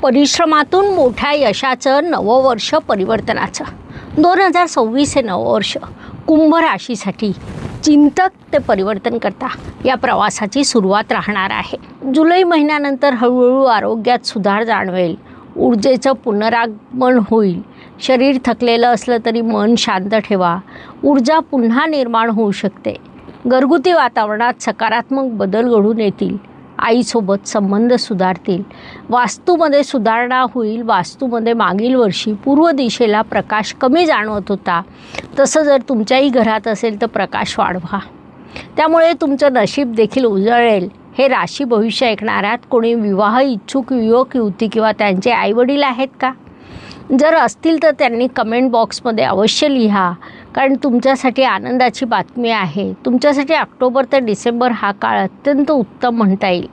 परिश्रमातून मोठ्या यशाचं नवं वर्ष परिवर्तनाचं 2026 हे नवं वर्ष कुंभ राशीसाठी चिंतक ते परिवर्तन करता या प्रवासाची सुरुवात राहणार आहे। जुलै महिन्यानंतर हळूहळू आरोग्यात सुधार जाणवेल, ऊर्जेचं पुनरागमन होईल। शरीर थकलेलं असलं तरी मन शांत ठेवा, ऊर्जा पुन्हा निर्माण होऊ शकते। घरगुती वातावरणात सकारात्मक बदल घडून येतील। आईसोबत संबंध सुधारतील। वास्तूमध्ये सुधारणा होईल। वास्तूमध्ये मागील वर्षी पूर्व दिशेला प्रकाश कमी जाणवत होता, तसं जर तुमच्याही घरात असेल तर प्रकाश वाढवा, त्यामुळे तुमचं नशीब देखील उजळेल। हे राशी भविष्य ऐकणाऱ्यात कोणी विवाह इच्छुक युवक युवती किंवा त्यांचे आईवडील आहेत का? जर असतील तर त्यांनी कमेंट बॉक्समध्ये अवश्य लिहा, कारण तुमच्यासाठी आनंदाची बातमी आहे। तुमच्यासाठी ऑक्टोबर ते डिसेंबर हा काळ अत्यंत उत्तम म्हणता येईल।